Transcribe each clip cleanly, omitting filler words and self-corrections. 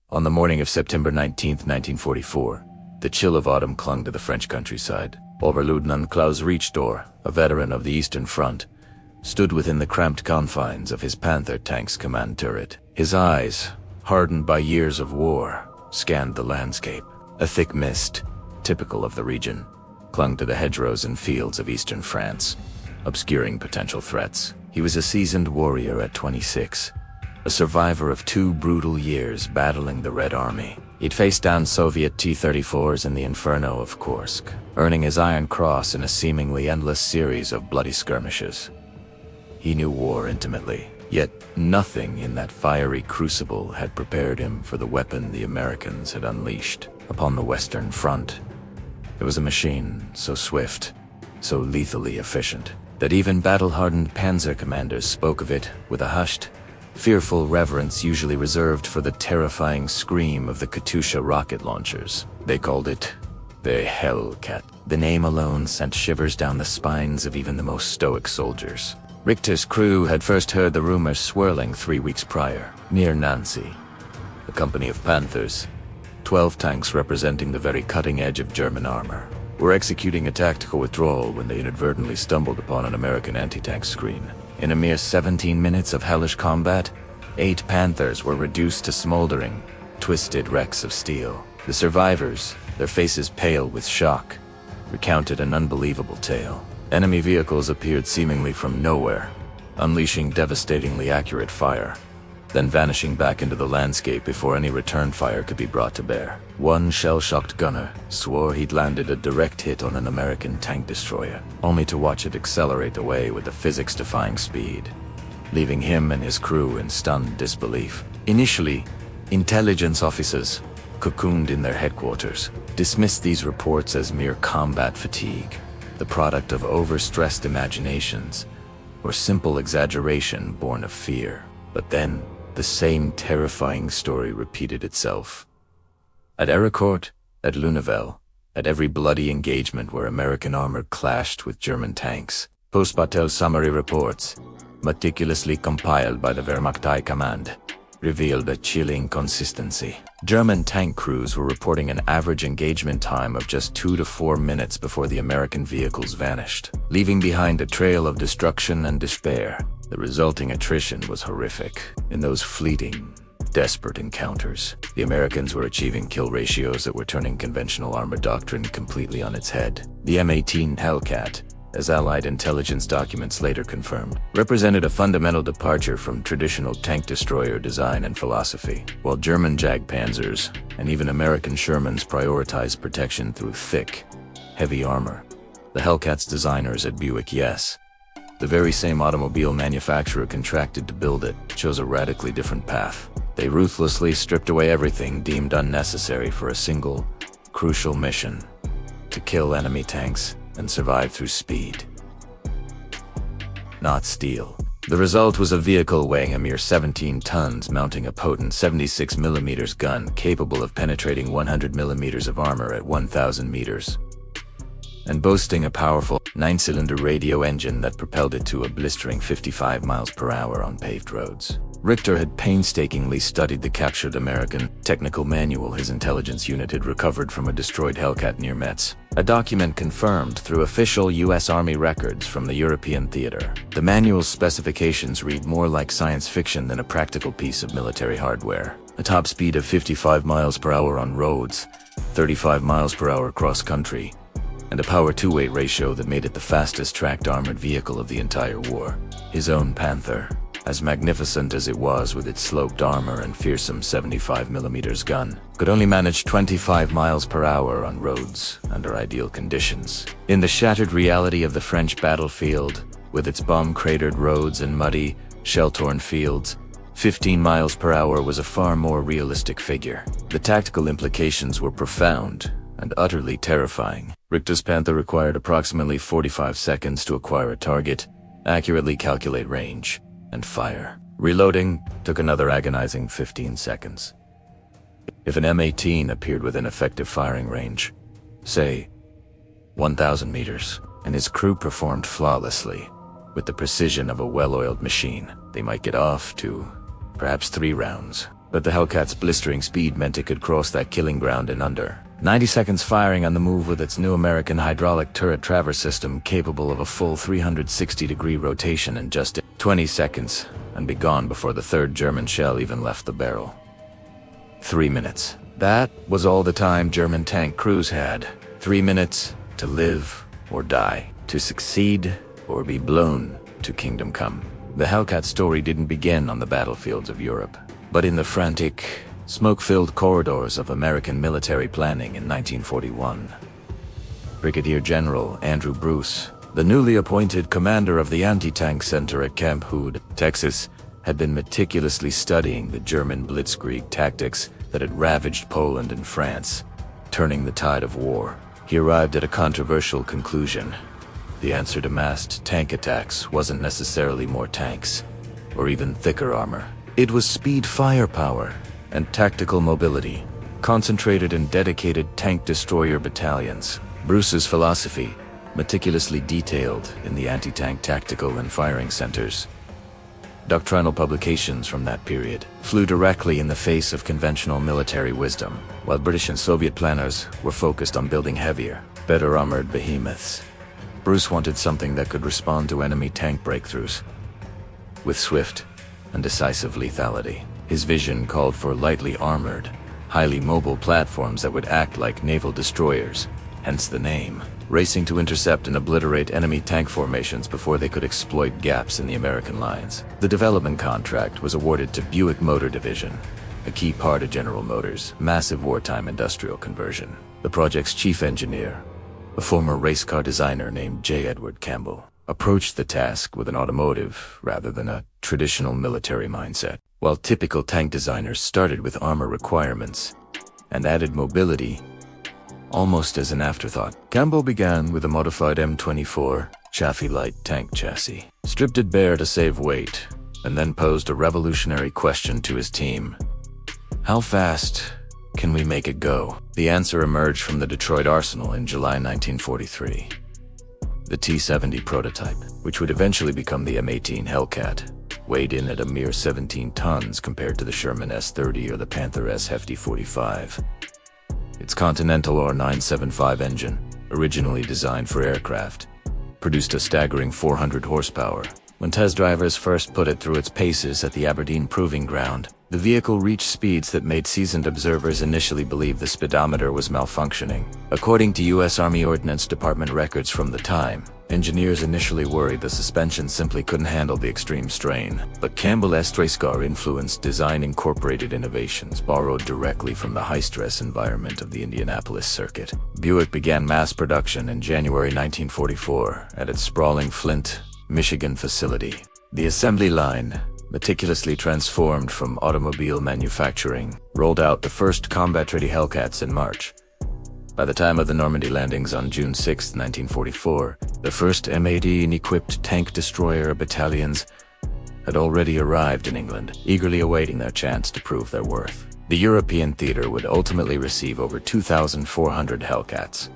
On the morning of September 19, 1944, the chill of autumn clung to the French countryside. Oberleutnant Klaus Richter, a veteran of the Eastern Front, stood within the cramped confines of his Panther tank's command turret. His eyes, hardened by years of war, scanned the landscape. A thick mist, typical of the region, clung to the hedgerows and fields of eastern France, obscuring potential threats. He was a seasoned warrior at 26, a survivor of 2 brutal years battling the Red Army. He'd faced down Soviet T-34s in the inferno of Kursk, earning his Iron Cross in a seemingly endless series of bloody skirmishes. He knew war intimately, yet nothing in that fiery crucible had prepared him for the weapon the Americans had unleashed upon the Western Front. It was a machine so swift, so lethally efficient, that even battle-hardened Panzer commanders spoke of it with a hushed, fearful reverence usually reserved for the terrifying scream of the Katyusha rocket launchers. They called it the Hellcat. The name alone sent shivers down the spines of even the most stoic soldiers. Richter's crew had first heard the rumors swirling 3 weeks prior. Near Nancy, a company of Panthers, 12 tanks representing the very cutting edge of German armor, were executing a tactical withdrawal when they inadvertently stumbled upon an American anti-tank screen. In a mere 17 minutes of hellish combat, 8 Panthers were reduced to smoldering, twisted wrecks of steel. The survivors, their faces pale with shock, recounted an unbelievable tale. Enemy vehicles appeared seemingly from nowhere, unleashing devastatingly accurate fire, then vanishing back into the landscape before any return fire could be brought to bear. One shell-shocked gunner swore he'd landed a direct hit on an American tank destroyer, only to watch it accelerate away with a physics-defying speed, leaving him and his crew in stunned disbelief. Initially, intelligence officers, cocooned in their headquarters, dismissed these reports as mere combat fatigue, the product of overstressed imaginations, or simple exaggeration born of fear. But then, the same terrifying story repeated itself. At Ericourt, at Lunéville, at every bloody engagement where American armor clashed with German tanks, post-battle summary reports, meticulously compiled by the Wehrmacht High Command, revealed a chilling consistency. German tank crews were reporting an average engagement time of just 2 to 4 minutes before the American vehicles vanished, leaving behind a trail of destruction and despair. The resulting attrition was horrific. In those fleeting, desperate encounters, the Americans were achieving kill ratios that were turning conventional armor doctrine completely on its head. The M18 Hellcat, as Allied intelligence documents later confirmed, represented a fundamental departure from traditional tank destroyer design and philosophy. While German Jag Panzers and even American Shermans prioritized protection through thick, heavy armor, the Hellcat's designers at Buick-Yes, the very same automobile manufacturer contracted to build it, chose a radically different path. They ruthlessly stripped away everything deemed unnecessary for a single, crucial mission: to kill enemy tanks and survive through speed, not steel. The result was a vehicle weighing a mere 17 tons, mounting a potent 76mm gun capable of penetrating 100mm of armor at 1,000 meters, and boasting a powerful 9-cylinder radio engine that propelled it to a blistering 55 miles per hour on paved roads. Richter had painstakingly studied the captured American technical manual his intelligence unit had recovered from a destroyed Hellcat near Metz, a document confirmed through official U.S. Army records from the European theater. The manual's specifications read more like science fiction than a practical piece of military hardware. A top speed of 55 miles per hour on roads, 35 miles per hour cross-country, and a power-to-weight ratio that made it the fastest tracked armored vehicle of the entire war. His own Panther, as magnificent as it was with its sloped armor and fearsome 75mm gun, could only manage 25 miles per hour on roads under ideal conditions. In the shattered reality of the French battlefield, with its bomb-cratered roads and muddy, shell-torn fields, 15 miles per hour was a far more realistic figure. The tactical implications were profound and utterly terrifying. Richter's Panther required approximately 45 seconds to acquire a target, accurately calculate range, and fire. Reloading took another agonizing 15 seconds. If an M18 appeared within effective firing range, say 1,000 meters, and his crew performed flawlessly, with the precision of a well-oiled machine, they might get off to perhaps 3 rounds. but the Hellcat's blistering speed meant it could cross that killing ground in under 90 seconds, firing on the move with its new American hydraulic turret traverse system capable of a full 360-degree rotation in just 20 seconds, and be gone before the third German shell even left the barrel. 3 minutes. That was all the time German tank crews had. 3 minutes to live or die, to succeed or be blown to kingdom come. The Hellcat story didn't begin on the battlefields of Europe, but in the frantic, smoke-filled corridors of American military planning in 1941. Brigadier General Andrew Bruce, the newly appointed commander of the Anti-Tank Center at Camp Hood, Texas, had been meticulously studying the German blitzkrieg tactics that had ravaged Poland and France, turning the tide of war. He arrived at a controversial conclusion. The answer to massed tank attacks wasn't necessarily more tanks, or even thicker armor. It was speed, firepower, and tactical mobility, concentrated in dedicated tank destroyer battalions. Bruce's philosophy, meticulously detailed in the anti-tank tactical and firing centers. Doctrinal publications from that period flew directly in the face of conventional military wisdom, while British and Soviet planners were focused on building heavier, better armored behemoths. Bruce wanted something that could respond to enemy tank breakthroughs with swift and decisive lethality. His vision called for lightly armored, highly mobile platforms that would act like naval destroyers, hence the name, racing to intercept and obliterate enemy tank formations before they could exploit gaps in the American lines. The development contract was awarded to Buick Motor Division, a key part of General Motors' massive wartime industrial conversion. The project's chief engineer, a former race car designer named J. Edward Campbell, approached the task with an automotive rather than a traditional military mindset. While typical tank designers started with armor requirements and added mobility almost as an afterthought, Campbell began with a modified M24 Chaffee light tank chassis, stripped it bare to save weight, and then posed a revolutionary question to his team. How fast can we make it go? The answer emerged from the Detroit Arsenal in July 1943. The T-70 prototype, which would eventually become the M18 Hellcat, weighed in at a mere 17 tons compared to the Sherman S-30 or the Panther S-Hefty 45. Its Continental R975 engine, originally designed for aircraft, produced a staggering 400 horsepower. When test drivers first put it through its paces at the Aberdeen Proving Ground, the vehicle reached speeds that made seasoned observers initially believe the speedometer was malfunctioning. According to U.S. Army Ordnance Department records from the time, engineers initially worried the suspension simply couldn't handle the extreme strain. But Campbell's race car-influenced design incorporated innovations borrowed directly from the high-stress environment of the Indianapolis circuit. Buick began mass production in January 1944 at its sprawling Flint, Michigan facility. The assembly line, meticulously transformed from automobile manufacturing, rolled out the first combat-ready Hellcats in March. By the time of the Normandy landings on June 6, 1944, the first M18-equipped tank destroyer battalions had already arrived in England, eagerly awaiting their chance to prove their worth. The European theater would ultimately receive over 2,400 Hellcats,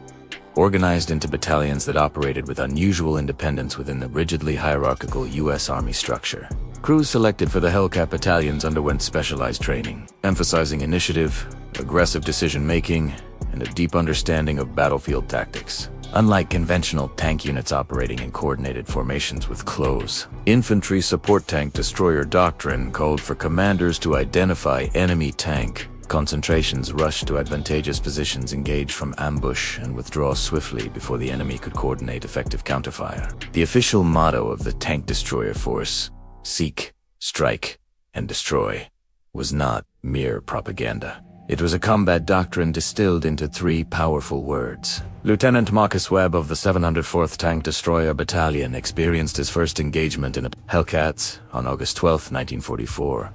organized into battalions that operated with unusual independence within the rigidly hierarchical U.S. Army structure. Crews selected for the Hellcat battalions underwent specialized training, emphasizing initiative, aggressive decision-making, and a deep understanding of battlefield tactics. Unlike conventional tank units operating in coordinated formations with close, infantry support tank destroyer Doctrine called for commanders to identify enemy tank concentrations, rush to advantageous positions, engage from ambush, and withdraw swiftly before the enemy could coordinate effective counterfire. The official motto of the tank destroyer force, seek, strike, and destroy, was not mere propaganda. It was a combat doctrine distilled into 3 powerful words. Lieutenant Marcus Webb of the 704th Tank Destroyer Battalion experienced his first engagement in Hellcats on August 12, 1944,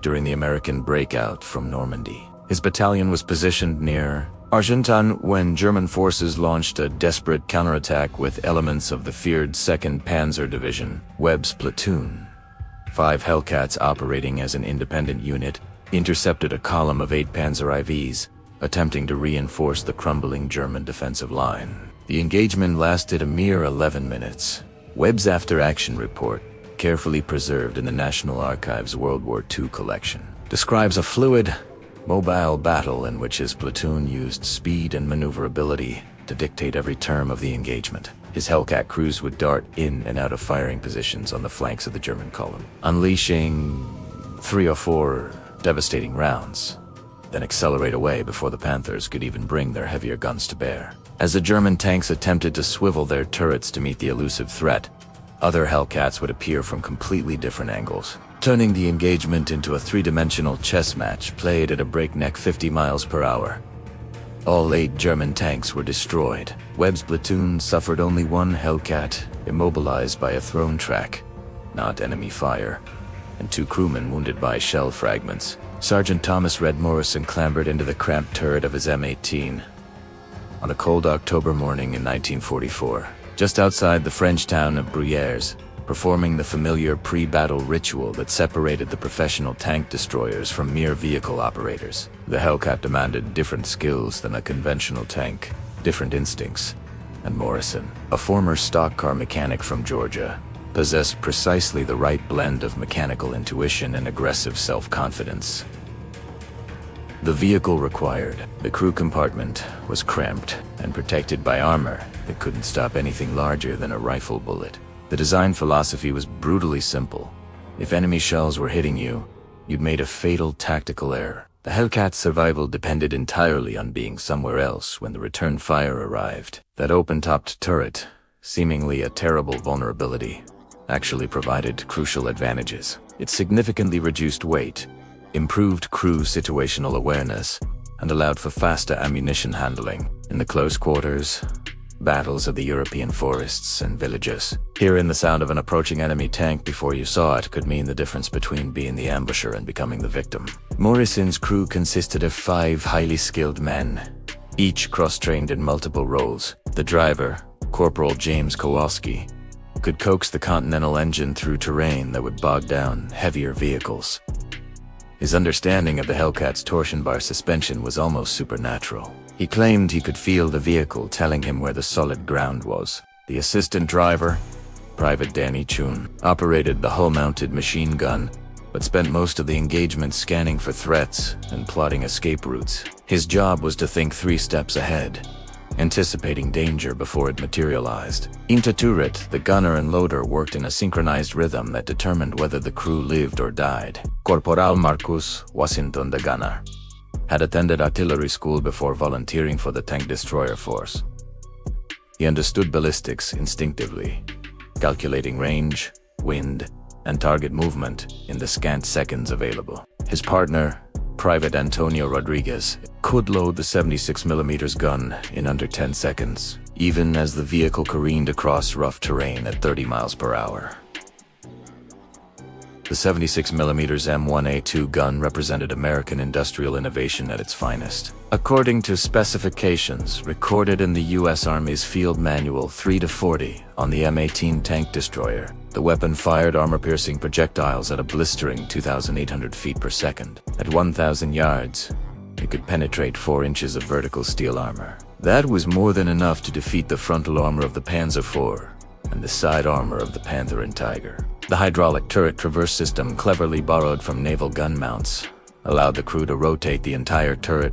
during the American breakout from Normandy. His battalion was positioned near Argentan when German forces launched a desperate counterattack with elements of the feared 2nd Panzer Division. Webb's platoon, 5 Hellcats operating as an independent unit, intercepted a column of 8 Panzer IVs, attempting to reinforce the crumbling German defensive line. The engagement lasted a mere 11 minutes. Webb's after-action report, carefully preserved in the National Archives World War II collection, describes a fluid, mobile battle in which his platoon used speed and maneuverability to dictate every term of the engagement. His Hellcat crews would dart in and out of firing positions on the flanks of the German column, unleashing 3 or 4 devastating rounds, then accelerate away before the Panthers could even bring their heavier guns to bear. As the German tanks attempted to swivel their turrets to meet the elusive threat, other Hellcats would appear from completely different angles, turning the engagement into a three-dimensional chess match played at a breakneck 50 miles per hour. All 8 German tanks were destroyed. Webb's platoon suffered only 1 Hellcat, immobilized by a thrown track, not enemy fire, and 2 crewmen wounded by shell fragments. Sergeant Thomas Red Morrison clambered into the cramped turret of his M18 on a cold October morning in 1944, just outside the French town of Bruyères, performing the familiar pre-battle ritual that separated the professional tank destroyers from mere vehicle operators. The Hellcat demanded different skills than a conventional tank, different instincts, and Morrison, a former stock car mechanic from Georgia, possessed precisely the right blend of mechanical intuition and aggressive self-confidence. The vehicle required. The crew compartment was cramped and protected by armor that couldn't stop anything larger than a rifle bullet. The design philosophy was brutally simple. If enemy shells were hitting you, you'd made a fatal tactical error. The Hellcat's survival depended entirely on being somewhere else when the return fire arrived. That open-topped turret, seemingly a terrible vulnerability, actually provided crucial advantages. It significantly reduced weight, improved crew situational awareness, and allowed for faster ammunition handling in the close quarters battles of the European forests and villages. Hearing the sound of an approaching enemy tank before you saw it could mean the difference between being the ambusher and becoming the victim. Morrison's crew consisted of 5 highly skilled men, each cross-trained in multiple roles. The driver, Corporal James Kowalski, could coax the Continental engine through terrain that would bog down heavier vehicles. His understanding of the Hellcat's torsion bar suspension was almost supernatural. He claimed he could feel the vehicle telling him where the solid ground was. The assistant driver, Private Danny Chun, operated the hull-mounted machine gun, but spent most of the engagement scanning for threats and plotting escape routes. His job was to think 3 steps ahead, anticipating danger before it materialized. In the turret, the gunner and loader worked in a synchronized rhythm that determined whether the crew lived or died. Corporal Marcus Washington, the gunner, had attended artillery school before volunteering for the tank destroyer force. He understood ballistics instinctively, calculating range, wind, and target movement in the scant seconds available. His partner, Private Antonio Rodriguez, could load the 76mm gun in under 10 seconds, even as the vehicle careened across rough terrain at 30 miles per hour. The 76mm M1A2 gun represented American industrial innovation at its finest. According to specifications recorded in the U.S. Army's Field Manual 3-40 on the M18 tank destroyer, the weapon fired armor-piercing projectiles at a blistering 2,800 feet per second. At 1,000 yards, it could penetrate 4 inches of vertical steel armor. That was more than enough to defeat the frontal armor of the Panzer IV and the side armor of the Panther and Tiger. The hydraulic turret traverse system, cleverly borrowed from naval gun mounts, allowed the crew to rotate the entire turret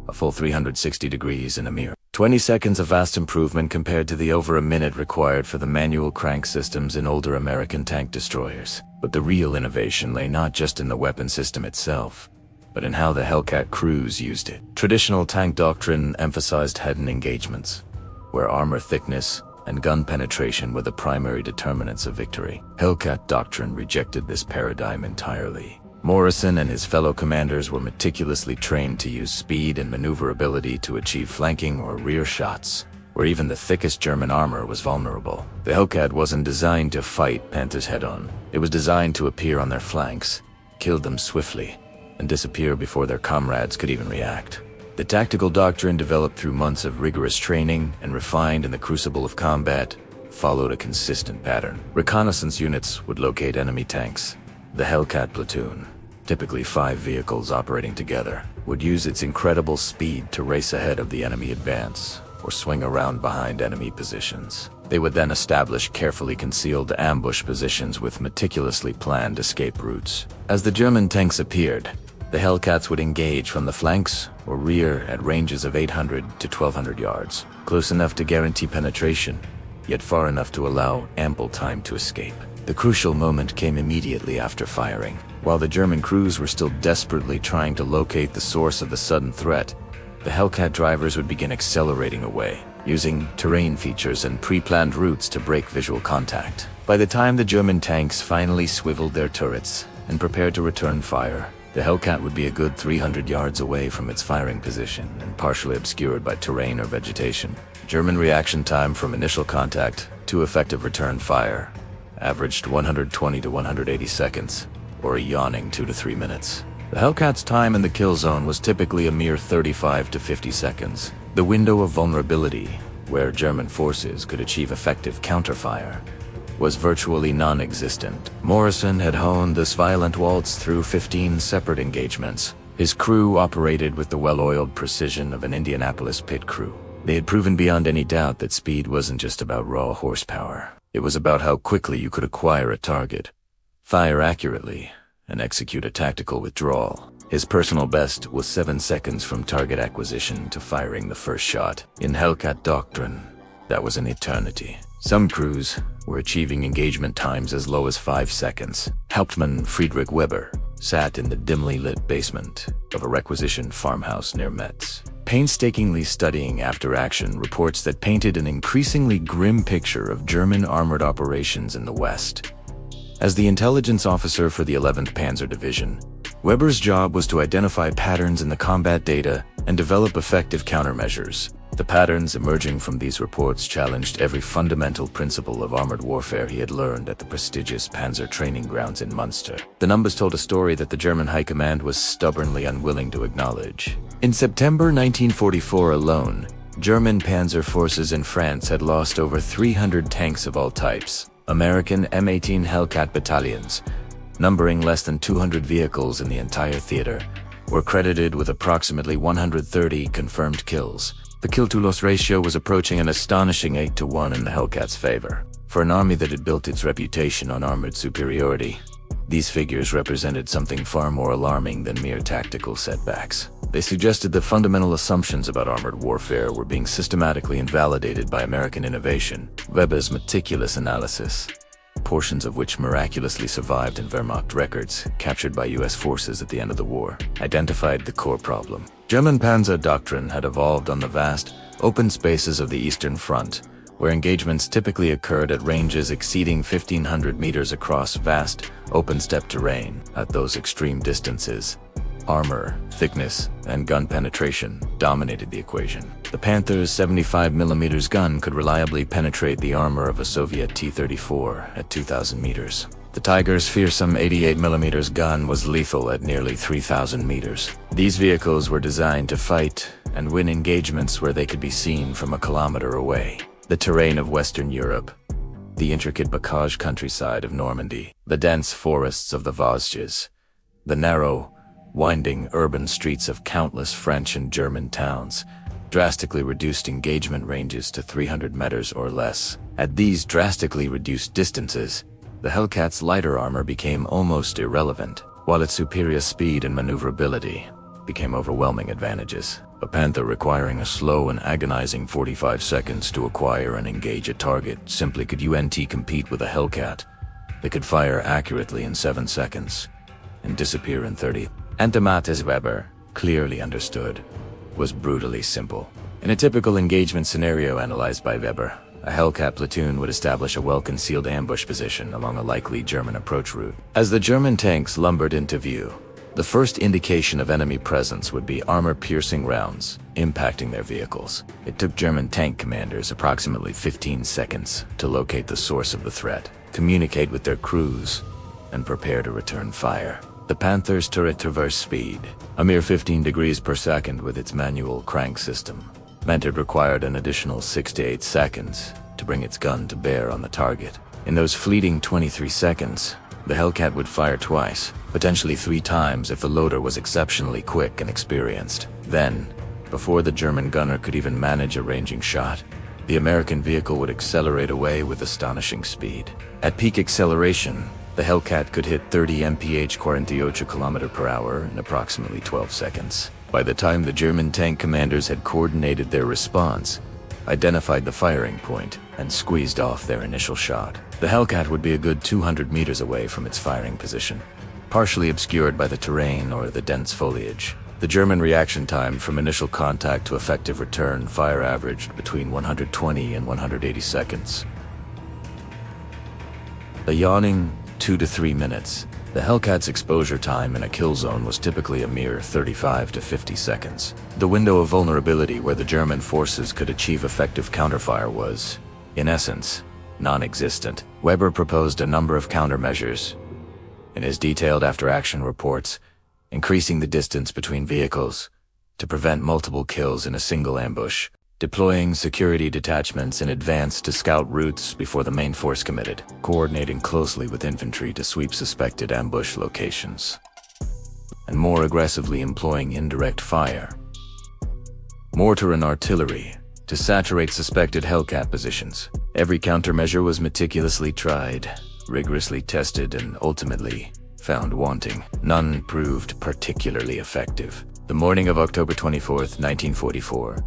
a full 360 degrees in a mere 20 seconds, of vast improvement compared to the over a minute required for the manual crank systems in older American tank destroyers. But the real innovation lay not just in the weapon system itself, but in how the Hellcat crews used it. Traditional tank doctrine emphasized head-on engagements, where armor thickness and gun penetration were the primary determinants of victory. Hellcat doctrine rejected this paradigm entirely. Morrison and his fellow commanders were meticulously trained to use speed and maneuverability to achieve flanking or rear shots, where even the thickest German armor was vulnerable. The Hellcat wasn't designed to fight Panthers head-on. It was designed to appear on their flanks, kill them swiftly, and disappear before their comrades could even react. The tactical doctrine, developed through months of rigorous training and refined in the crucible of combat, followed a consistent pattern. Reconnaissance units would locate enemy tanks. The Hellcat platoon, typically 5 vehicles operating together, would use its incredible speed to race ahead of the enemy advance or swing around behind enemy positions. They would then establish carefully concealed ambush positions with meticulously planned escape routes. As the German tanks appeared, The Hellcats would engage from the flanks or rear at ranges of 800 to 1200 yards, close enough to guarantee penetration, yet far enough to allow ample time to escape. The crucial moment came immediately after firing. While the German crews were still desperately trying to locate the source of the sudden threat, the Hellcat drivers would begin accelerating away, using terrain features and pre-planned routes to break visual contact. By the time the German tanks finally swiveled their turrets and prepared to return fire, the Hellcat would be a good 300 yards away from its firing position and partially obscured by terrain or vegetation. German reaction time from initial contact to effective return fire averaged 120 to 180 seconds, or a yawning 2 to 3 minutes. The Hellcat's time in the kill zone was typically a mere 35 to 50 seconds. The window of vulnerability, where German forces could achieve effective counterfire, was virtually non-existent. Morrison had honed this violent waltz through 15 separate engagements. His crew operated with the well-oiled precision of an Indianapolis pit crew. They had proven beyond any doubt that speed wasn't just about raw horsepower. It was about how quickly you could acquire a target, fire accurately, and execute a tactical withdrawal. His personal best was 7 seconds from target acquisition to firing the first shot. In Hellcat Doctrine, that was an eternity. Some crews were achieving engagement times as low as 5 seconds. Hauptmann Friedrich Weber sat in the dimly lit basement of a requisitioned farmhouse near Metz, painstakingly studying after-action reports that painted an increasingly grim picture of German armored operations in the West. As the intelligence officer for the 11th Panzer Division, Weber's job was to identify patterns in the combat data and develop effective countermeasures. The patterns emerging from these reports challenged every fundamental principle of armored warfare he had learned at the prestigious Panzer training grounds in Munster. The numbers told a story that the German High Command was stubbornly unwilling to acknowledge. In September 1944 alone, German Panzer forces in France had lost over 300 tanks of all types. American M18 Hellcat battalions, numbering less than 200 vehicles in the entire theater, were credited with approximately 130 confirmed kills. The kill-to-loss ratio was approaching an astonishing 8-to-1 in the Hellcat's favor. For an army that had built its reputation on armored superiority, these figures represented something far more alarming than mere tactical setbacks. They suggested that fundamental assumptions about armored warfare were being systematically invalidated by American innovation. Webb's meticulous analysis, portions of which miraculously survived in Wehrmacht records captured by US forces at the end of the war, identified the core problem. German Panzer Doctrine had evolved on the vast, open spaces of the Eastern Front, where engagements typically occurred at ranges exceeding 1,500 meters across vast, open-steppe terrain. At those extreme distances, armor, thickness, and gun penetration dominated the equation. The Panther's 75mm gun could reliably penetrate the armor of a Soviet T-34 at 2,000 meters. The Tiger's fearsome 88mm gun was lethal at nearly 3,000 meters. These vehicles were designed to fight and win engagements where they could be seen from a kilometer away. The terrain of Western Europe, the intricate Bocage countryside of Normandy, the dense forests of the Vosges, the narrow, winding urban streets of countless French and German towns, drastically reduced engagement ranges to 300 meters or less. At these drastically reduced distances, the Hellcat's lighter armor became almost irrelevant, while its superior speed and maneuverability became overwhelming advantages. A Panther requiring a slow and agonizing 45 seconds to acquire and engage a target simply could compete with a Hellcat that could fire accurately in 7 seconds and disappear in 30. Antimat, as Weber clearly understood, was brutally simple. In a typical engagement scenario analyzed by Weber, a Hellcat platoon would establish a well-concealed ambush position along a likely German approach route. As the German tanks lumbered into view, the first indication of enemy presence would be armor-piercing rounds impacting their vehicles. It took German tank commanders approximately 15 seconds to locate the source of the threat, communicate with their crews, and prepare to return fire. The Panther's turret traverse speed, a mere 15 degrees per second with its manual crank system, meant it required an additional 6 to 8 seconds to bring its gun to bear on the target. In those fleeting 23 seconds, the Hellcat would fire twice, potentially 3 times if the loader was exceptionally quick and experienced. Then, before the German gunner could even manage a ranging shot, the American vehicle would accelerate away with astonishing speed. At peak acceleration, The Hellcat could hit 30 mph 48 km/h in approximately 12 seconds. By the time the German tank commanders had coordinated their response, identified the firing point, and squeezed off their initial shot, the Hellcat would be a good 200 meters away from its firing position, partially obscured by the terrain or the dense foliage. The German reaction time from initial contact to effective return fire averaged between 120 and 180 seconds. A yawning 2 to 3 minutes. The Hellcat's exposure time in a kill zone was typically a mere 35 to 50 seconds. The window of vulnerability where the German forces could achieve effective counterfire was, in essence, non-existent. Weber proposed a number of countermeasures in his detailed after-action reports, increasing the distance between vehicles to prevent multiple kills in a single ambush, deploying security detachments in advance to scout routes before the main force committed, coordinating closely with infantry to sweep suspected ambush locations, and more aggressively employing indirect fire, mortar and artillery, to saturate suspected Hellcat positions. Every countermeasure was meticulously tried, rigorously tested, and ultimately found wanting. None proved particularly effective. The morning of October 24th, 1944,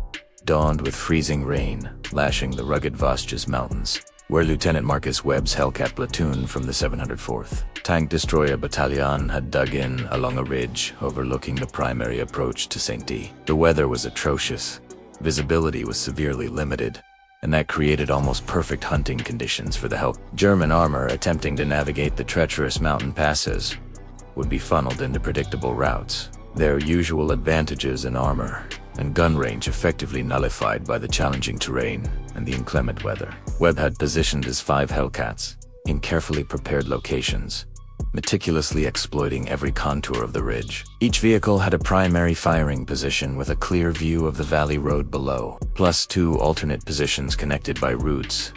dawned with freezing rain, lashing the rugged Vosges mountains, where Lieutenant Marcus Webb's Hellcat platoon from the 704th Tank Destroyer Battalion had dug in along a ridge overlooking the primary approach to St. D. The weather was atrocious, visibility was severely limited, and that created almost perfect hunting conditions for the German armor attempting to navigate the treacherous mountain passes would be funneled into predictable routes, their usual advantages in armor and gun range effectively nullified by the challenging terrain and the inclement weather. Webb had positioned his 5 Hellcats in carefully prepared locations, meticulously exploiting every contour of the ridge. Each vehicle had a primary firing position with a clear view of the valley road below, plus 2 alternate positions connected by routes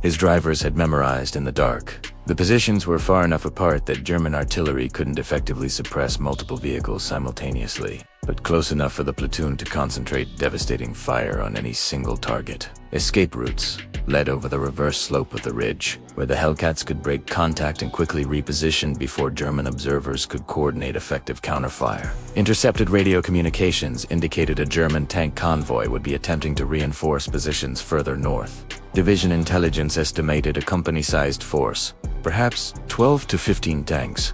his drivers had memorized in the dark. The positions were far enough apart that German artillery couldn't effectively suppress multiple vehicles simultaneously, but close enough for the platoon to concentrate devastating fire on any single target. Escape routes led over the reverse slope of the ridge, where the Hellcats could break contact and quickly reposition before German observers could coordinate effective counterfire. Intercepted radio communications indicated a German tank convoy would be attempting to reinforce positions further north. Division intelligence estimated a company-sized force, perhaps 12 to 15 tanks,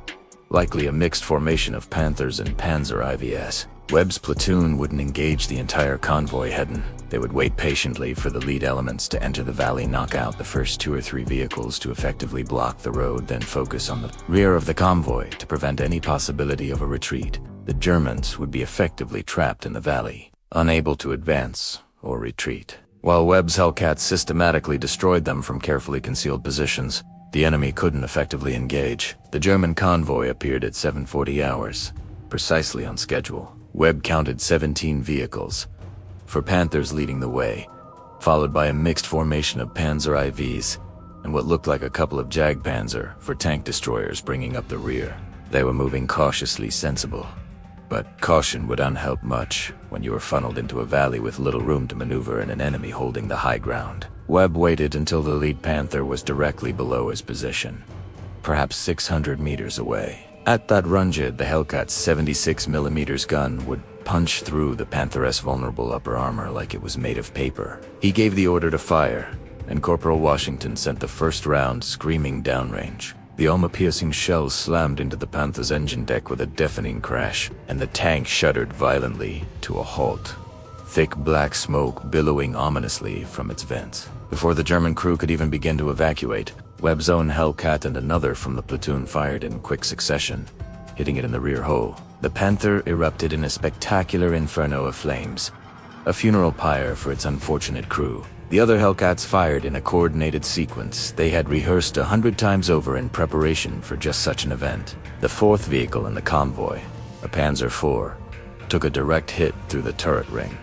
likely a mixed formation of Panthers and Panzer IVS. Webb's platoon wouldn't engage the entire convoy head-on. They would wait patiently for the lead elements to enter the valley, knock out the first 2 or 3 vehicles to effectively block the road, then focus on the rear of the convoy to prevent any possibility of a retreat. The Germans would be effectively trapped in the valley, unable to advance or retreat. While Webb's Hellcats systematically destroyed them from carefully concealed positions, the enemy couldn't effectively engage. The German convoy appeared at 7:40 hours, precisely on schedule. Webb counted 17 vehicles, for Panthers leading the way, followed by a mixed formation of Panzer IVs and what looked like a couple of Panzer for tank destroyers bringing up the rear. They were moving cautiously sensible, but caution would unhelp much when you were funneled into a valley with little room to maneuver and an enemy holding the high ground. Webb waited until the lead Panther was directly below his position, perhaps 600 meters away. At that runged, the Hellcat's 76mm gun would punch through the Panther's vulnerable upper armor like it was made of paper. He gave the order to fire, and Corporal Washington sent the first round screaming downrange. The armor-piercing shells slammed into the Panther's engine deck with a deafening crash, and the tank shuddered violently to a halt, thick black smoke billowing ominously from its vents. Before the German crew could even begin to evacuate, Webb's own Hellcat and another from the platoon fired in quick succession, hitting it in the rear hull. The Panther erupted in a spectacular inferno of flames, a funeral pyre for its unfortunate crew. The other Hellcats fired in a coordinated sequence they had rehearsed 100 times over in preparation for just such an event. The 4th vehicle in the convoy, a Panzer IV, took a direct hit through the turret ring,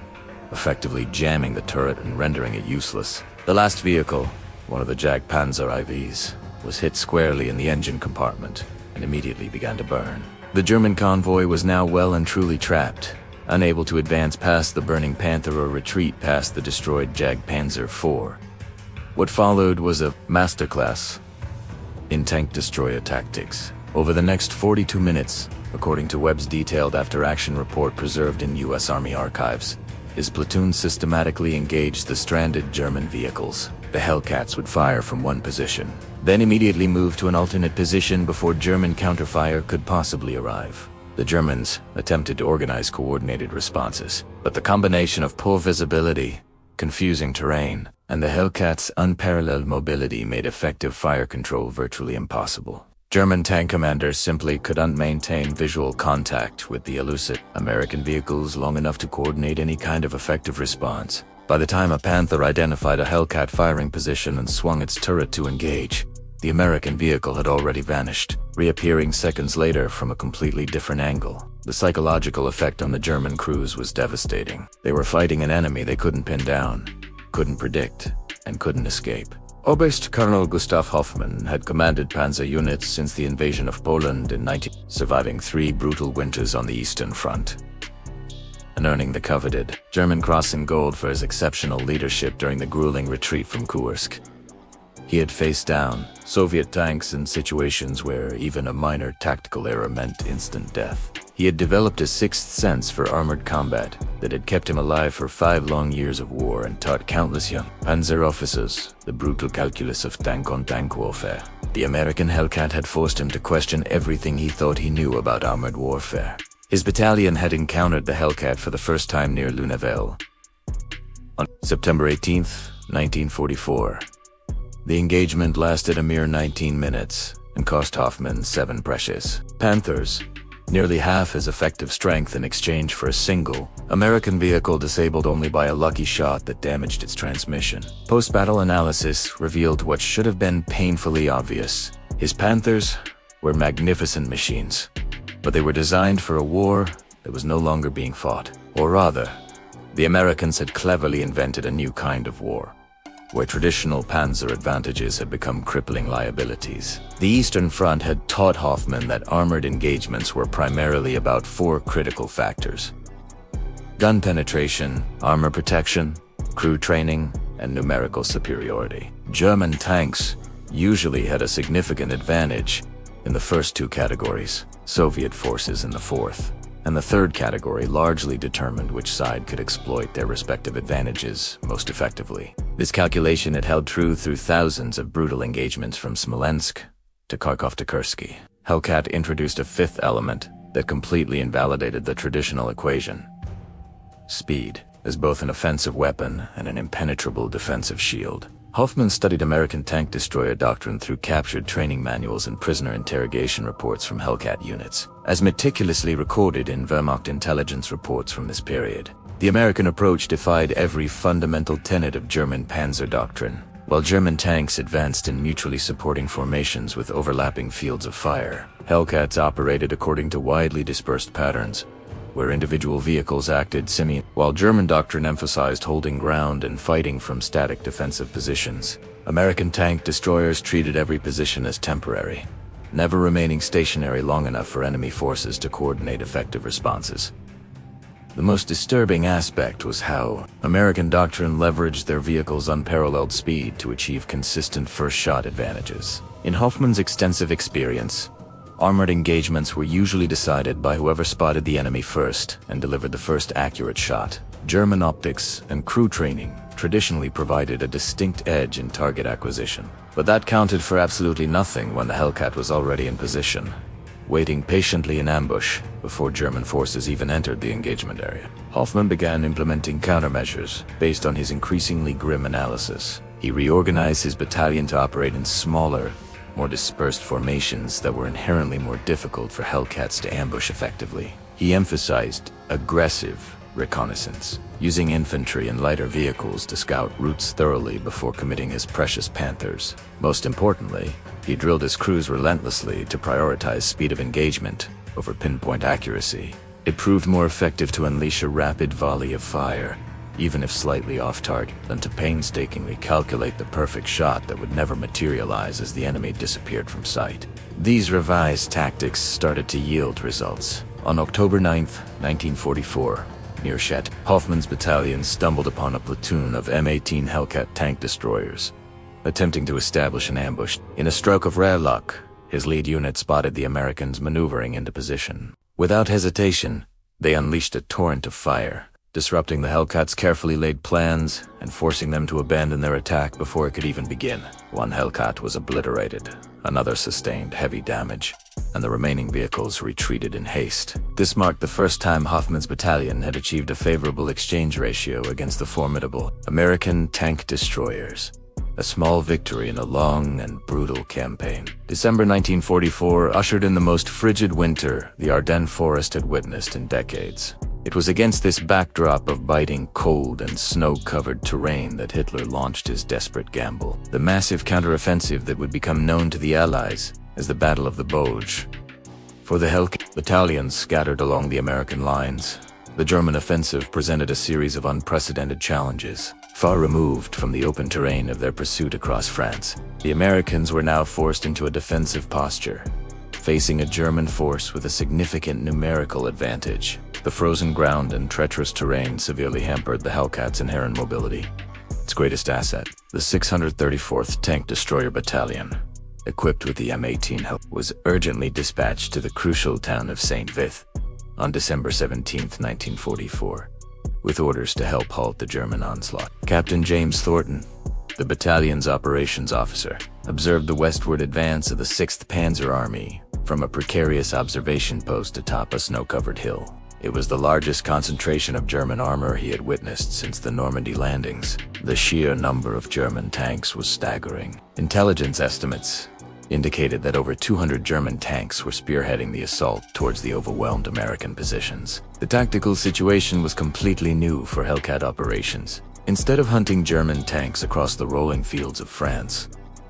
effectively jamming the turret and rendering it useless. The last vehicle, one of the Panzer IVs, was hit squarely in the engine compartment and immediately began to burn. The German convoy was now well and truly trapped, unable to advance past the burning Panther or retreat past the destroyed Panzer IV. What followed was a masterclass in tank destroyer tactics. Over the next 42 minutes, according to Webb's detailed after-action report preserved in U.S. Army archives, his platoon systematically engaged the stranded German vehicles. The Hellcats would fire from one position, then immediately move to an alternate position before German counterfire could possibly arrive. The Germans attempted to organize coordinated responses, but the combination of poor visibility, confusing terrain, and the Hellcats' unparalleled mobility made effective fire control virtually impossible. German tank commanders simply couldn't maintain visual contact with the elusive American vehicles long enough to coordinate any kind of effective response. By the time a Panther identified a Hellcat firing position and swung its turret to engage, the American vehicle had already vanished, reappearing seconds later from a completely different angle. The psychological effect on the German crews was devastating. They were fighting an enemy they couldn't pin down, couldn't predict, and couldn't escape. Oberst Colonel Gustav Hoffmann had commanded Panzer units since the invasion of Poland in surviving 3 brutal winters on the Eastern Front, and earning the coveted German Cross in Gold for his exceptional leadership during the grueling retreat from Kursk. He had faced down Soviet tanks in situations where even a minor tactical error meant instant death. He had developed a sixth sense for armored combat that had kept him alive for 5 long years of war and taught countless young Panzer officers the brutal calculus of tank-on-tank warfare. The American Hellcat had forced him to question everything he thought he knew about armored warfare. His battalion had encountered the Hellcat for the first time near Lunéville on September 18, 1944. The engagement lasted a mere 19 minutes and cost Hoffmann 7 precious Panthers, nearly half his effective strength in exchange for a single American vehicle disabled only by a lucky shot that damaged its transmission. Post-battle analysis revealed what should have been painfully obvious. His Panthers were magnificent machines, but they were designed for a war that was no longer being fought. Or rather, the Americans had cleverly invented a new kind of war, where traditional Panzer advantages had become crippling liabilities. The Eastern Front had taught Hoffmann that armored engagements were primarily about 4 critical factors: gun penetration, armor protection, crew training, and numerical superiority. German tanks usually had a significant advantage in the first 2 categories, Soviet forces in the fourth, and the third category largely determined which side could exploit their respective advantages most effectively. This calculation had held true through thousands of brutal engagements from Smolensk to Kharkov to Kursk. Hellcat introduced a 5th element that completely invalidated the traditional equation: speed, as both an offensive weapon and an impenetrable defensive shield. Hoffmann studied American tank destroyer doctrine through captured training manuals and prisoner interrogation reports from Hellcat units, as meticulously recorded in Wehrmacht intelligence reports from this period. The American approach defied every fundamental tenet of German Panzer doctrine. While German tanks advanced in mutually supporting formations with overlapping fields of fire, Hellcats operated according to widely dispersed patterns, where individual vehicles acted while German doctrine emphasized holding ground and fighting from static defensive positions. American tank destroyers treated every position as temporary, never remaining stationary long enough for enemy forces to coordinate effective responses. The most disturbing aspect was how American doctrine leveraged their vehicles' unparalleled speed to achieve consistent first-shot advantages. In Hoffmann's extensive experience, armored engagements were usually decided by whoever spotted the enemy first and delivered the first accurate shot. German optics and crew training traditionally provided a distinct edge in target acquisition, but that counted for absolutely nothing when the Hellcat was already in position, waiting patiently in ambush before German forces even entered the engagement area. Hoffmann began implementing countermeasures based on his increasingly grim analysis. He reorganized his battalion to operate in smaller, more dispersed formations that were inherently more difficult for Hellcats to ambush effectively. He emphasized aggressive reconnaissance, using infantry and lighter vehicles to scout routes thoroughly before committing his precious Panthers. Most importantly, he drilled his crews relentlessly to prioritize speed of engagement over pinpoint accuracy. It proved more effective to unleash a rapid volley of fire, even if slightly off target, than to painstakingly calculate the perfect shot that would never materialize as the enemy disappeared from sight. These revised tactics started to yield results. On October 9, 1944, near Sept, Hoffmann's battalion stumbled upon a platoon of M18 Hellcat tank destroyers, attempting to establish an ambush. In a stroke of rare luck, his lead unit spotted the Americans maneuvering into position. Without hesitation, they unleashed a torrent of fire, disrupting the Hellcats' carefully laid plans and forcing them to abandon their attack before it could even begin. One Hellcat was obliterated, another sustained heavy damage, and the remaining vehicles retreated in haste. This marked the first time Hoffman's battalion had achieved a favorable exchange ratio against the formidable American tank destroyers. A small victory in a long and brutal campaign. December 1944 ushered in the most frigid winter the Ardennes forest had witnessed in decades. It was against this backdrop of biting cold and snow-covered terrain that Hitler launched his desperate gamble. The massive counteroffensive that would become known to the Allies as the Battle of the Bulge. For the Hellcat battalions scattered along the American lines, the German offensive presented a series of unprecedented challenges. Far removed from the open terrain of their pursuit across France, the Americans were now forced into a defensive posture, facing a German force with a significant numerical advantage. The frozen ground and treacherous terrain severely hampered the Hellcats' inherent mobility. Its greatest asset, the 634th Tank Destroyer Battalion, equipped with the M18 Hellcat, was urgently dispatched to the crucial town of St. Vith on December 17, 1944. With orders to help halt the German onslaught. Captain James Thornton, the battalion's operations officer, observed the westward advance of the 6th Panzer Army from a precarious observation post atop a snow-covered hill. It was the largest concentration of German armor he had witnessed since the Normandy landings. The sheer number of German tanks was staggering. Intelligence estimates indicated that over 200 German tanks were spearheading the assault towards the overwhelmed American positions. The tactical situation was completely new for Hellcat operations. Instead of hunting German tanks across the rolling fields of France,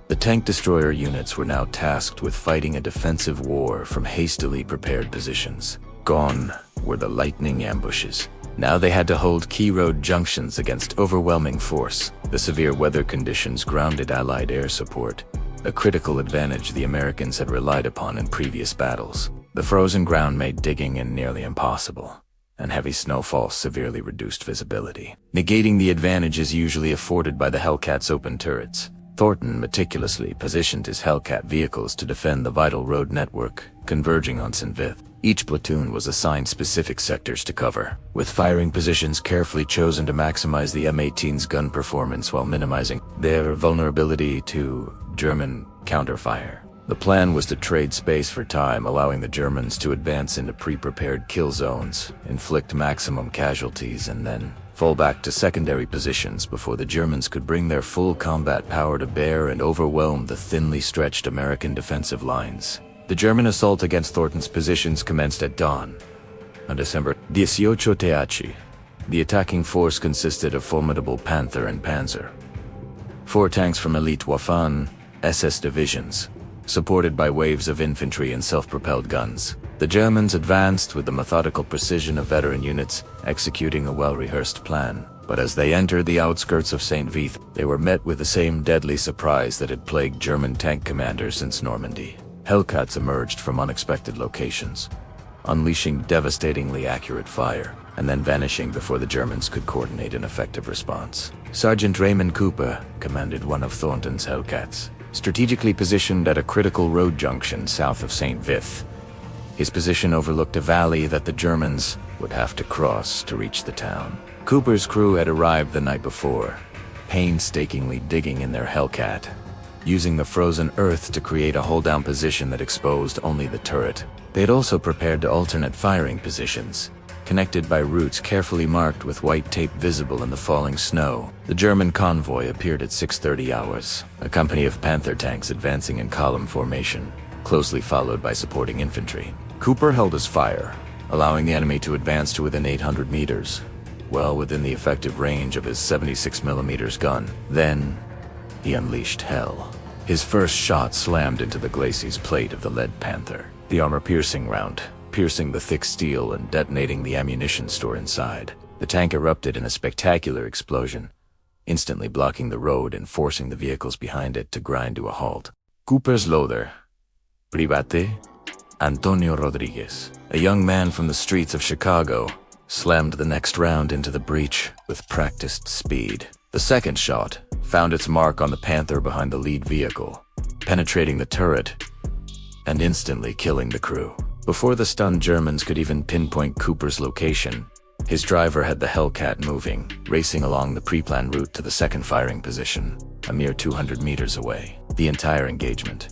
the tank destroyer units were now tasked with fighting a defensive war from hastily prepared positions. Gone were the lightning ambushes. Now they had to hold key road junctions against overwhelming force. The severe weather conditions grounded Allied air support, a critical advantage the Americans had relied upon in previous battles. The frozen ground made digging nearly impossible, and heavy snowfall severely reduced visibility, negating the advantages usually afforded by the Hellcats' open turrets. Thornton meticulously positioned his Hellcat vehicles to defend the vital road network converging on St. Vith. Each platoon was assigned specific sectors to cover, with firing positions carefully chosen to maximize the M18's gun performance while minimizing their vulnerability to German counterfire. The plan was to trade space for time, allowing the Germans to advance into pre-prepared kill zones, inflict maximum casualties, and then fall back to secondary positions before the Germans could bring their full combat power to bear and overwhelm the thinly stretched American defensive lines. The German assault against Thornton's positions commenced at dawn. On December 18 Teachi, the attacking force consisted of formidable Panther and Panzer, 4 tanks from elite Waffen SS divisions, supported by waves of infantry and self-propelled guns. The Germans advanced with the methodical precision of veteran units, executing a well-rehearsed plan. But as they entered the outskirts of St. Vith, they were met with the same deadly surprise that had plagued German tank commanders since Normandy. Hellcats emerged from unexpected locations, unleashing devastatingly accurate fire, and then vanishing before the Germans could coordinate an effective response. Sergeant Raymond Cooper commanded one of Thornton's Hellcats, strategically positioned at a critical road junction south of St. Vith. His position overlooked a valley that the Germans would have to cross to reach the town. Cooper's crew had arrived the night before, painstakingly digging in their Hellcat, using the frozen earth to create a hold-down position that exposed only the turret. They had also prepared to alternate firing positions, connected by routes carefully marked with white tape visible in the falling snow. The German convoy appeared at 6:30 hours, a company of Panther tanks advancing in column formation, closely followed by supporting infantry. Cooper held his fire, allowing the enemy to advance to within 800 meters, well within the effective range of his 76mm gun. Then, he unleashed hell. His first shot slammed into the glacis plate of the lead Panther, the armor-piercing round, piercing the thick steel and detonating the ammunition store inside. The tank erupted in a spectacular explosion, instantly blocking the road and forcing the vehicles behind it to grind to a halt. Cooper's loader, Private Antonio Rodriguez, a young man from the streets of Chicago, slammed the next round into the breach with practiced speed. The second shot, found its mark on the Panther behind the lead vehicle, penetrating the turret and instantly killing the crew. Before the stunned Germans could even pinpoint Cooper's location, his driver had the Hellcat moving, racing along the pre-planned route to the second firing position, a mere 200 meters away. The entire engagement.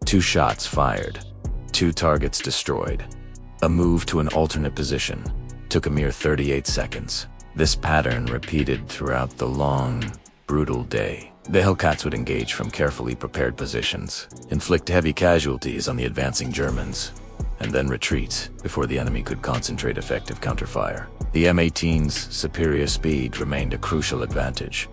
2 shots fired, 2 targets destroyed. A move to an alternate position took a mere 38 seconds. This pattern repeated throughout the long, brutal day. The Hellcats would engage from carefully prepared positions, inflict heavy casualties on the advancing Germans, and then retreat before the enemy could concentrate effective counterfire. The M18's superior speed remained a crucial advantage,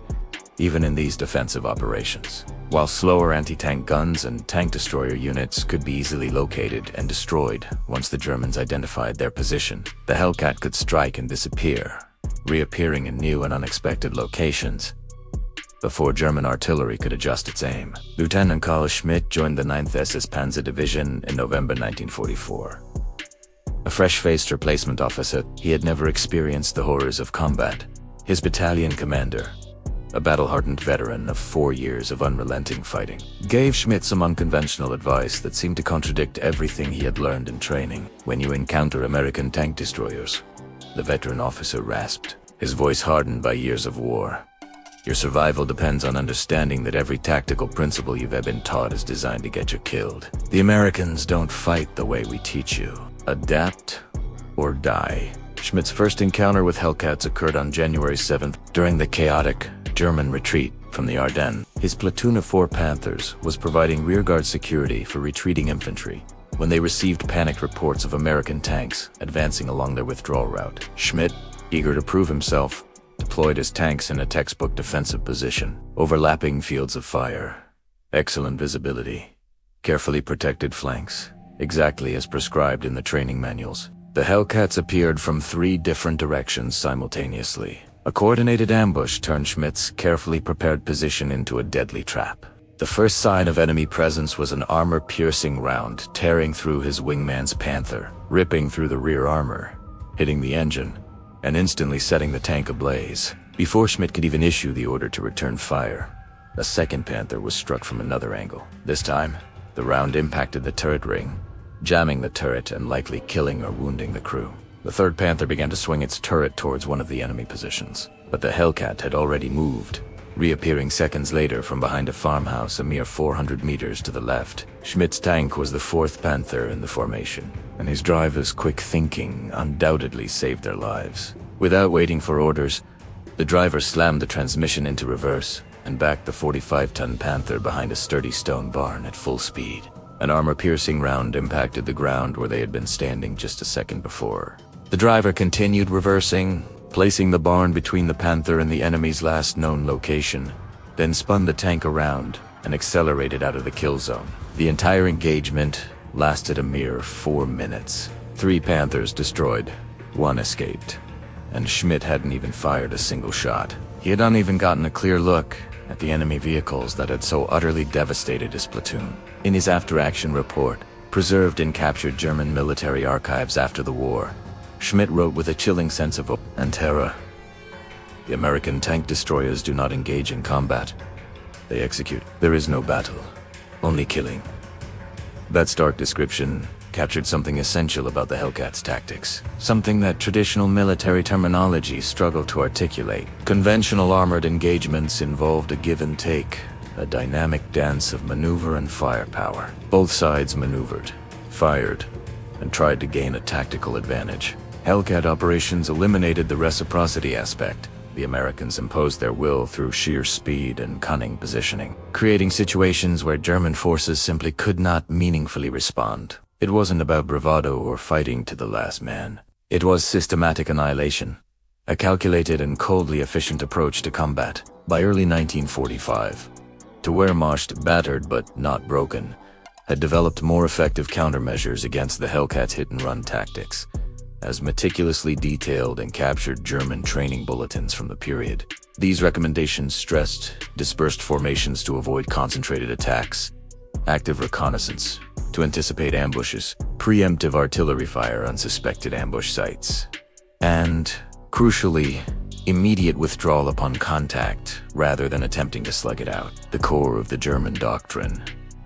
even in these defensive operations. While slower anti-tank guns and tank destroyer units could be easily located and destroyed once the Germans identified their position, the Hellcat could strike and disappear, reappearing in new and unexpected locations before German artillery could adjust its aim. Lieutenant Karl Schmidt joined the 9th SS Panzer Division in November 1944. A fresh-faced replacement officer, he had never experienced the horrors of combat. His battalion commander, a battle-hardened veteran of 4 years of unrelenting fighting, gave Schmidt some unconventional advice that seemed to contradict everything he had learned in training. "When you encounter American tank destroyers," the veteran officer rasped, his voice hardened by years of war, "your survival depends on understanding that every tactical principle you've ever been taught is designed to get you killed. The Americans don't fight the way we teach you. Adapt or die." Schmidt's first encounter with Hellcats occurred on January 7th during the chaotic German retreat from the Ardennes. His platoon of 4 Panthers was providing rearguard security for retreating infantry when they received panicked reports of American tanks advancing along their withdrawal route. Schmidt, eager to prove himself, deployed his tanks in a textbook defensive position, overlapping fields of fire, excellent visibility, carefully protected flanks, exactly as prescribed in the training manuals. The Hellcats appeared from 3 different directions simultaneously. A coordinated ambush turned Schmidt's carefully prepared position into a deadly trap. The first sign of enemy presence was an armor-piercing round tearing through his wingman's Panther, ripping through the rear armor, hitting the engine, and instantly setting the tank ablaze. Before Schmidt could even issue the order to return fire, a second Panther was struck from another angle. This time, the round impacted the turret ring, jamming the turret and likely killing or wounding the crew. The third Panther began to swing its turret towards one of the enemy positions, but the Hellcat had already moved, reappearing seconds later from behind a farmhouse a mere 400 meters to the left. Schmidt's tank was the 4th Panther in the formation, and his driver's quick thinking undoubtedly saved their lives. Without waiting for orders, the driver slammed the transmission into reverse and backed the 45-ton Panther behind a sturdy stone barn at full speed. An armor-piercing round impacted the ground where they had been standing just a second before. The driver continued reversing, placing the barn between the Panther and the enemy's last known location, then spun the tank around and accelerated out of the kill zone. The entire engagement lasted a mere 4 minutes. 3 Panthers destroyed, 1 escaped, and Schmidt hadn't even fired a single shot. He had not even gotten a clear look at the enemy vehicles that had so utterly devastated his platoon. In his after-action report, preserved in captured German military archives after the war, Schmidt wrote with a chilling sense of and terror, "The American tank destroyers do not engage in combat. They execute. There is no battle, only killing." That stark description captured something essential about the Hellcats' tactics, something that traditional military terminology struggled to articulate. Conventional armored engagements involved a give and take, a dynamic dance of maneuver and firepower. Both sides maneuvered, fired, and tried to gain a tactical advantage. Hellcat operations eliminated the reciprocity aspect. The Americans imposed their will through sheer speed and cunning positioning, creating situations where German forces simply could not meaningfully respond. It wasn't about bravado or fighting to the last man. It was systematic annihilation, a calculated and coldly efficient approach to combat. By early 1945, the Wehrmacht, battered but not broken, had developed more effective countermeasures against the Hellcats' hit-and-run tactics, as meticulously detailed and captured German training bulletins from the period. These recommendations stressed dispersed formations to avoid concentrated attacks, active reconnaissance to anticipate ambushes, preemptive artillery fire on suspected ambush sites, and, crucially, immediate withdrawal upon contact, rather than attempting to slug it out. The core of the German doctrine,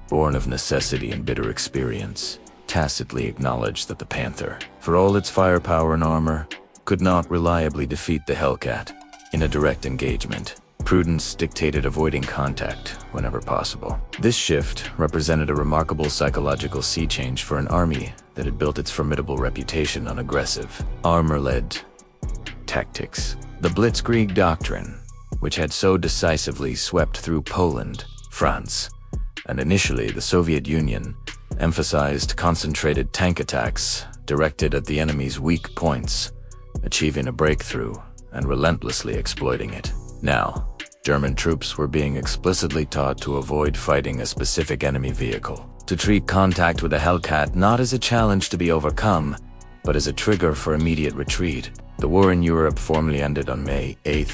born of necessity and bitter experience, tacitly acknowledged that the Panther, for all its firepower and armor, could not reliably defeat the Hellcat in a direct engagement. Prudence dictated avoiding contact whenever possible. This shift represented a remarkable psychological sea change for an army that had built its formidable reputation on aggressive, armor-led tactics. The Blitzkrieg Doctrine, which had so decisively swept through Poland, France, and initially the Soviet Union, emphasized concentrated tank attacks directed at the enemy's weak points, achieving a breakthrough and relentlessly exploiting it. Now, German troops were being explicitly taught to avoid fighting a specific enemy vehicle, to treat contact with a Hellcat not as a challenge to be overcome, but as a trigger for immediate retreat. The war in Europe formally ended on May 8,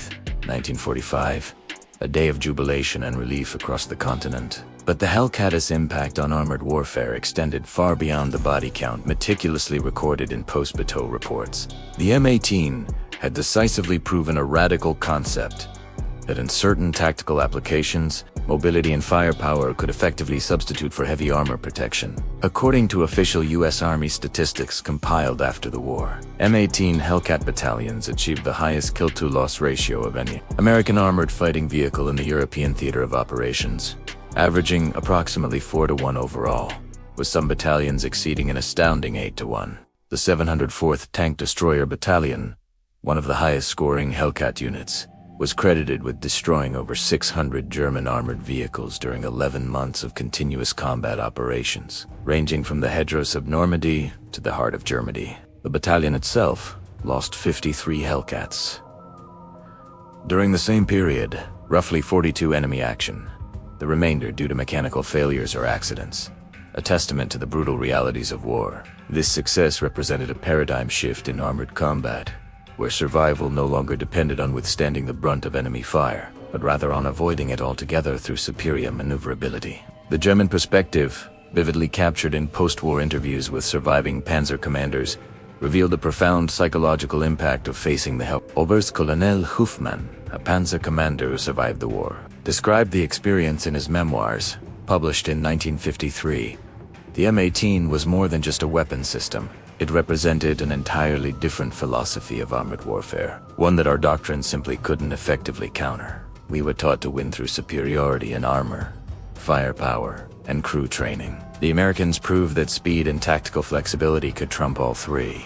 1945, a day of jubilation and relief across the continent. But the Hellcat's impact on armored warfare extended far beyond the body count meticulously recorded in post-bateau reports. The M18 had decisively proven a radical concept that in certain tactical applications, mobility and firepower could effectively substitute for heavy armor protection. According to official U.S. Army statistics compiled after the war, M18 Hellcat battalions achieved the highest kill-to-loss ratio of any American armored fighting vehicle in the European theater of operations, averaging approximately 4-to-1 overall, with some battalions exceeding an astounding 8-to-1. The 704th Tank Destroyer Battalion, one of the highest-scoring Hellcat units, was credited with destroying over 600 German armored vehicles during 11 months of continuous combat operations, ranging from the hedgerows of Normandy to the heart of Germany. The battalion itself lost 53 Hellcats. During the same period, roughly 42 enemy action, the remainder due to mechanical failures or accidents, a testament to the brutal realities of war. This success represented a paradigm shift in armored combat, where survival no longer depended on withstanding the brunt of enemy fire, but rather on avoiding it altogether through superior maneuverability. The German perspective, vividly captured in post-war interviews with surviving Panzer commanders, revealed the profound psychological impact of facing the Oberstkolonel Hofmann, a Panzer commander who survived the war, described the experience in his memoirs, published in 1953. The M18 was more than just a weapon system. It represented an entirely different philosophy of armored warfare, one that our doctrine simply couldn't effectively counter. We were taught to win through superiority in armor, firepower, and crew training. The Americans proved that speed and tactical flexibility could trump all three.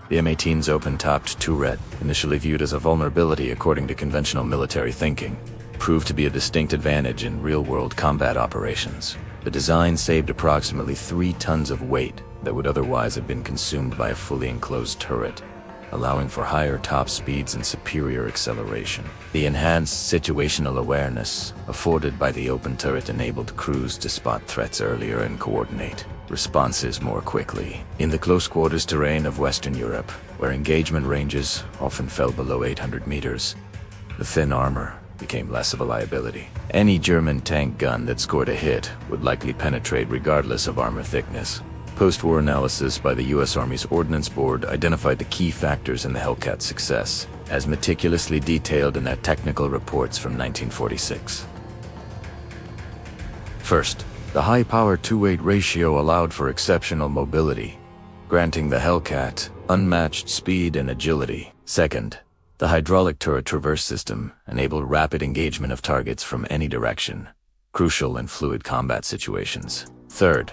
The M18's open-topped turret, initially viewed as a vulnerability according to conventional military thinking, proved to be a distinct advantage in real-world combat operations. The design saved approximately 3 tons of weight that would otherwise have been consumed by a fully enclosed turret, allowing for higher top speeds and superior acceleration. The enhanced situational awareness afforded by the open turret enabled crews to spot threats earlier and coordinate responses more quickly. In the close-quarters terrain of Western Europe, where engagement ranges often fell below 800 meters, the thin armor became less of a liability. Any German tank gun that scored a hit would likely penetrate regardless of armor thickness. Post-war analysis by the U.S. Army's Ordnance Board identified the key factors in the Hellcat's success, as meticulously detailed in their technical reports from 1946. First, the high-power to-weight ratio allowed for exceptional mobility, granting the Hellcat unmatched speed and agility. Second, the hydraulic turret traverse system enabled rapid engagement of targets from any direction, crucial in fluid combat situations. Third,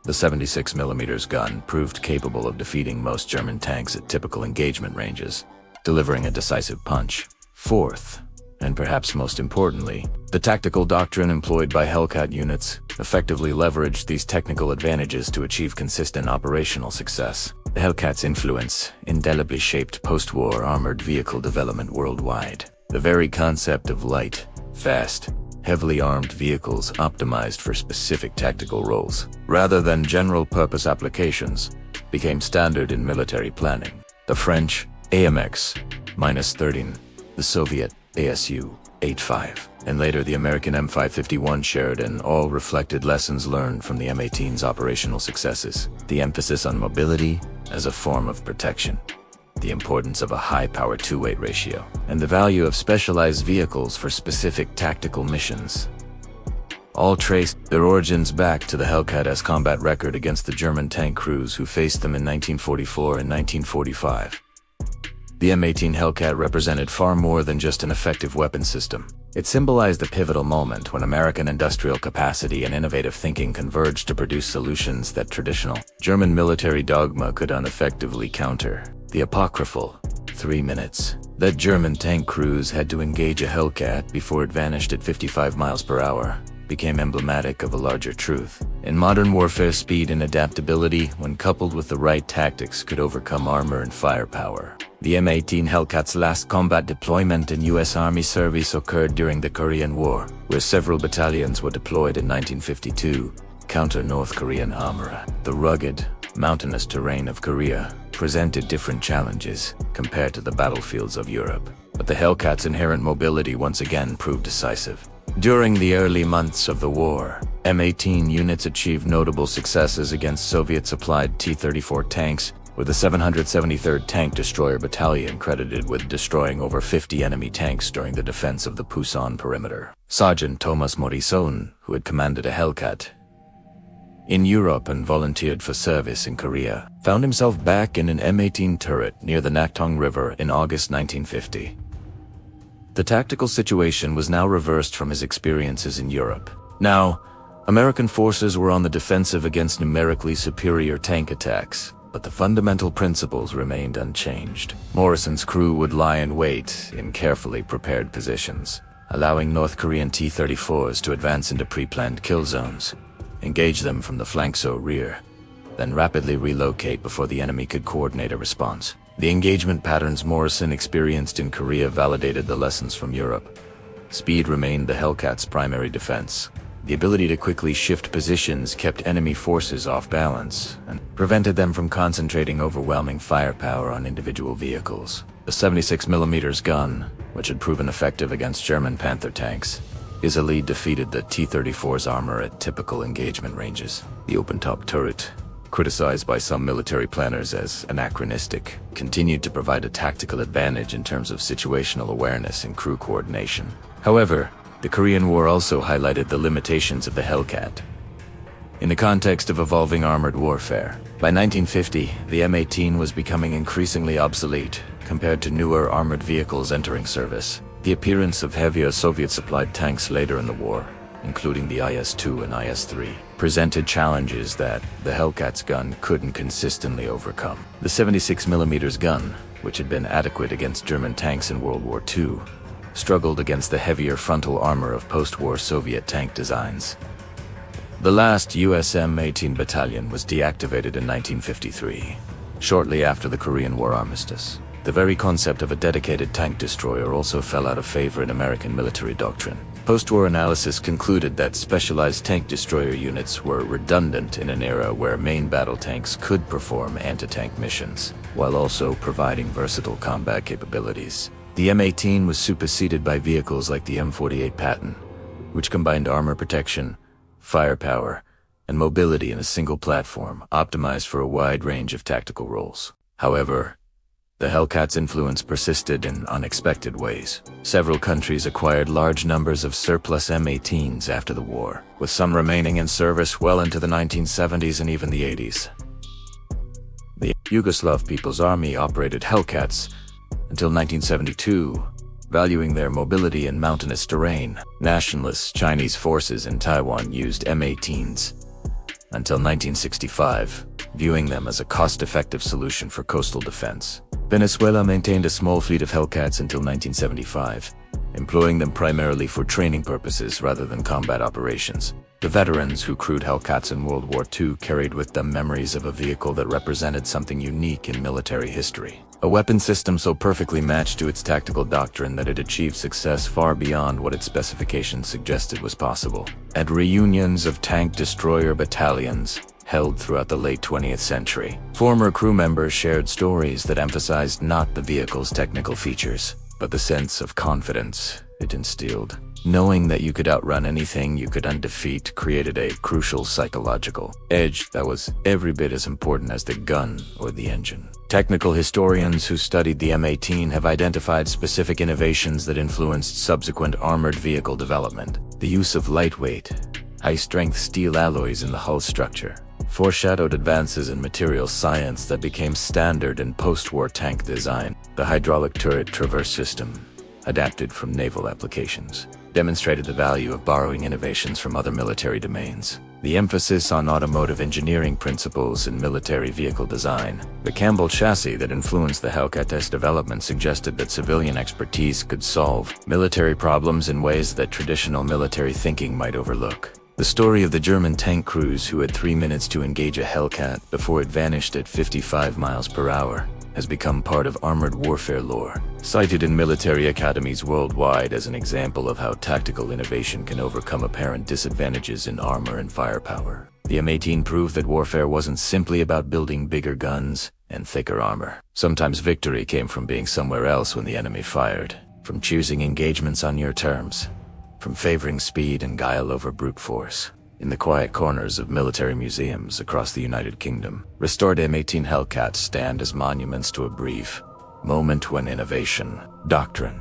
the 76mm gun proved capable of defeating most German tanks at typical engagement ranges, delivering a decisive punch. Fourth, and perhaps most importantly, the tactical doctrine employed by Hellcat units effectively leveraged these technical advantages to achieve consistent operational success. The Hellcat's influence indelibly shaped post-war armored vehicle development worldwide. The very concept of light, fast, heavily armed vehicles optimized for specific tactical roles, rather than general-purpose applications, became standard in military planning. The French AMX-13, the Soviet ASU-85, and later the American M551 shared and all reflected lessons learned from the M18's operational successes. The emphasis on mobility as a form of protection, the importance of a high power to weight ratio, and the value of specialized vehicles for specific tactical missions. All traced their origins back to the Hellcat's combat record against the German tank crews who faced them in 1944 and 1945. The M18 Hellcat represented far more than just an effective weapon system. It symbolized a pivotal moment when American industrial capacity and innovative thinking converged to produce solutions that traditional German military dogma could ineffectively counter. The apocryphal 3 minutes that German tank crews had to engage a Hellcat before it vanished at 55 miles per hour became emblematic of a larger truth. In modern warfare, speed and adaptability, when coupled with the right tactics, could overcome armor and firepower. The M18 Hellcat's last combat deployment in U.S. Army service occurred during the Korean War, where several battalions were deployed in 1952 to counter North Korean armor. The rugged, mountainous terrain of Korea presented different challenges compared to the battlefields of Europe, but the Hellcat's inherent mobility once again proved decisive. During the early months of the war, M18 units achieved notable successes against Soviet-supplied T-34 tanks, with the 773rd Tank Destroyer Battalion credited with destroying over 50 enemy tanks during the defense of the Pusan perimeter. Sergeant Thomas Morrison, who had commanded a Hellcat in Europe and volunteered for service in Korea, found himself back in an M18 turret near the Naktung River in August 1950. The tactical situation was now reversed from his experiences in Europe. Now, American forces were on the defensive against numerically superior tank attacks, but the fundamental principles remained unchanged. Morrison's crew would lie in wait in carefully prepared positions, allowing North Korean T-34s to advance into pre-planned kill zones, engage them from the flanks or rear, then rapidly relocate before the enemy could coordinate a response. The engagement patterns Morrison experienced in Korea validated the lessons from Europe. Speed remained the Hellcat's primary defense. The ability to quickly shift positions kept enemy forces off balance and prevented them from concentrating overwhelming firepower on individual vehicles. The 76mm gun, which had proven effective against German Panther tanks, easily defeated the T-34's armor at typical engagement ranges. The open-top turret, criticized by some military planners as anachronistic, continued to provide a tactical advantage in terms of situational awareness and crew coordination. However, the Korean War also highlighted the limitations of the Hellcat. In the context of evolving armored warfare, by 1950, the M18 was becoming increasingly obsolete compared to newer armored vehicles entering service. The appearance of heavier Soviet-supplied tanks later in the war, including the IS-2 and IS-3, presented challenges that the Hellcat's gun couldn't consistently overcome. The 76mm gun, which had been adequate against German tanks in World War II, struggled against the heavier frontal armor of post-war Soviet tank designs. The last US M18 battalion was deactivated in 1953, shortly after the Korean War armistice. The very concept of a dedicated tank destroyer also fell out of favor in American military doctrine. Post-war analysis concluded that specialized tank destroyer units were redundant in an era where main battle tanks could perform anti-tank missions, while also providing versatile combat capabilities. The M18 was superseded by vehicles like the M48 Patton, which combined armor protection, firepower, and mobility in a single platform, optimized for a wide range of tactical roles. However, the Hellcat's influence persisted in unexpected ways. Several countries acquired large numbers of surplus M18s after the war, with some remaining in service well into the 1970s and even the 80s. The Yugoslav People's Army operated Hellcats until 1972, valuing their mobility in mountainous terrain. Nationalist Chinese forces in Taiwan used M18s until 1965, viewing them as a cost-effective solution for coastal defense. Venezuela maintained a small fleet of Hellcats until 1975, employing them primarily for training purposes rather than combat operations. The veterans who crewed Hellcats in World War II carried with them memories of a vehicle that represented something unique in military history. A weapon system so perfectly matched to its tactical doctrine that it achieved success far beyond what its specifications suggested was possible. At reunions of tank destroyer battalions held throughout the late 20th century, former crew members shared stories that emphasized not the vehicle's technical features, but the sense of confidence it instilled. Knowing that you could outrun anything you could undefeat created a crucial psychological edge that was every bit as important as the gun or the engine. Technical historians who studied the M18 have identified specific innovations that influenced subsequent armored vehicle development. The use of lightweight, high-strength steel alloys in the hull structure foreshadowed advances in material science that became standard in post-war tank design. The hydraulic turret traverse system, adapted from naval applications, demonstrated the value of borrowing innovations from other military domains. The emphasis on automotive engineering principles in military vehicle design. The Campbell chassis that influenced the Hellcats development suggested that civilian expertise could solve military problems in ways that traditional military thinking might overlook. The story of the German tank crews who had 3 minutes to engage a Hellcat before it vanished at 55 miles per hour has become part of armored warfare lore, cited in military academies worldwide as an example of how tactical innovation can overcome apparent disadvantages in armor and firepower. The M18 proved that warfare wasn't simply about building bigger guns and thicker armor. Sometimes victory came from being somewhere else when the enemy fired, from choosing engagements on your terms, from favoring speed and guile over brute force. In the quiet corners of military museums across the United Kingdom, restored M18 Hellcats stand as monuments to a brief moment when innovation, doctrine,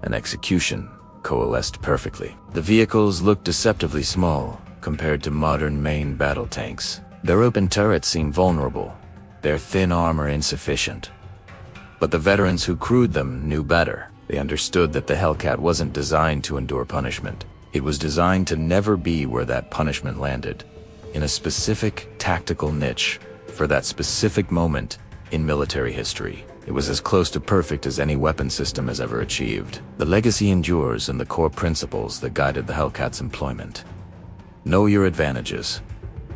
and execution coalesced perfectly. The vehicles looked deceptively small compared to modern main battle tanks. Their open turrets seemed vulnerable, their thin armor insufficient. But the veterans who crewed them knew better. They understood that the Hellcat wasn't designed to endure punishment. It was designed to never be where that punishment landed, in a specific tactical niche for that specific moment in military history. It was as close to perfect as any weapon system has ever achieved. The legacy endures in the core principles that guided the Hellcat's employment. Know your advantages,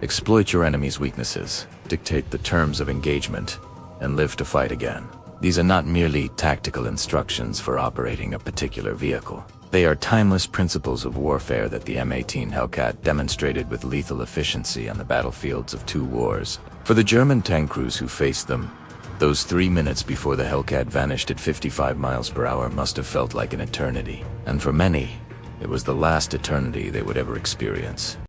exploit your enemy's weaknesses, dictate the terms of engagement, and live to fight again. These are not merely tactical instructions for operating a particular vehicle. They are timeless principles of warfare that the M18 Hellcat demonstrated with lethal efficiency on the battlefields of 2 wars. For the German tank crews who faced them, those 3 minutes before the Hellcat vanished at 55 miles per hour must have felt like an eternity. And for many, it was the last eternity they would ever experience.